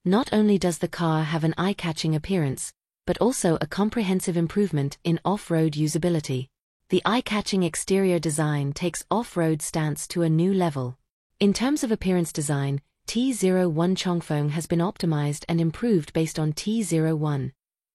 Not only does the car have an eye-catching appearance, but also a comprehensive improvement in off-road usability. The eye-catching exterior design takes off-road stance to a new level. In terms of appearance design, T01 Chongfeng has been optimized and improved based on T01.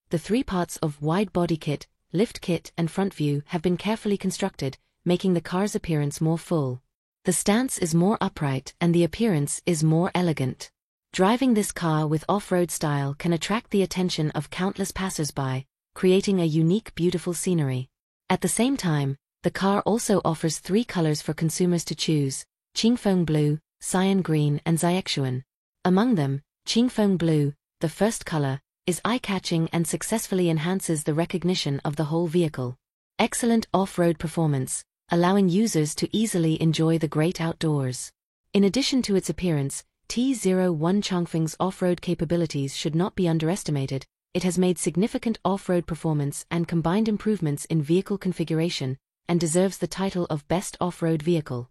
The three parts of wide body kit, lift kit and front view have been carefully constructed, making the car's appearance more full. The stance is more upright and the appearance is more elegant. Driving this car with off-road style can attract the attention of countless passers-by, creating a unique, beautiful scenery. At the same time, the car also offers three colors for consumers to choose: Qingfeng Blue, Cyan Green and Xiaoxuan. Among them, Qingfeng Blue, the first color, is eye-catching and successfully enhances the recognition of the whole vehicle. Excellent off-road performance, allowing users to easily enjoy the great outdoors. In addition to its appearance, T01 Chongfeng's off-road capabilities should not be underestimated. It has made significant off-road performance and combined improvements in vehicle configuration, and deserves the title of Best Off-Road Vehicle.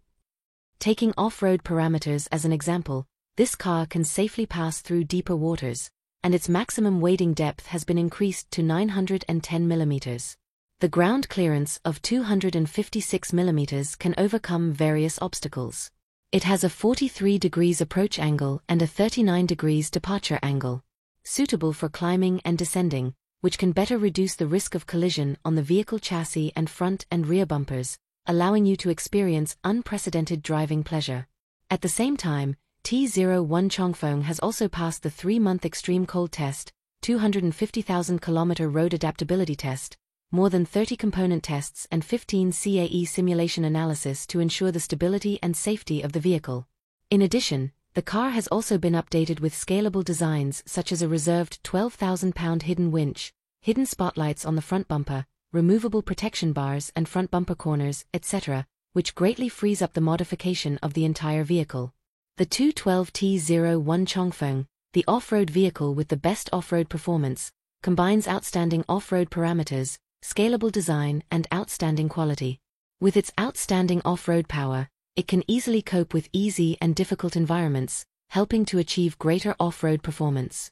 Taking off-road parameters as an example, this car can safely pass through deeper waters, and its maximum wading depth has been increased to 910 mm. The ground clearance of 256 mm can overcome various obstacles. It has a 43 degrees approach angle and a 39 degrees departure angle, suitable for climbing and descending, which can better reduce the risk of collision on the vehicle chassis and front and rear bumpers, allowing you to experience unprecedented driving pleasure. At the same time, T01 Chongfeng has also passed the 3-month extreme cold test, 250,000 km road adaptability test, more than 30 component tests and 15 CAE simulation analysis to ensure the stability and safety of the vehicle. In addition, the car has also been updated with scalable designs such as a reserved 12,000-pound hidden winch, hidden spotlights on the front bumper, removable protection bars and front bumper corners, etc., which greatly frees up the modification of the entire vehicle. The 212 T01 Chongfeng, the off-road vehicle with the best off-road performance, combines outstanding off-road parameters, scalable design and outstanding quality. With its outstanding off-road power, it can easily cope with easy and difficult environments, helping to achieve greater off-road performance.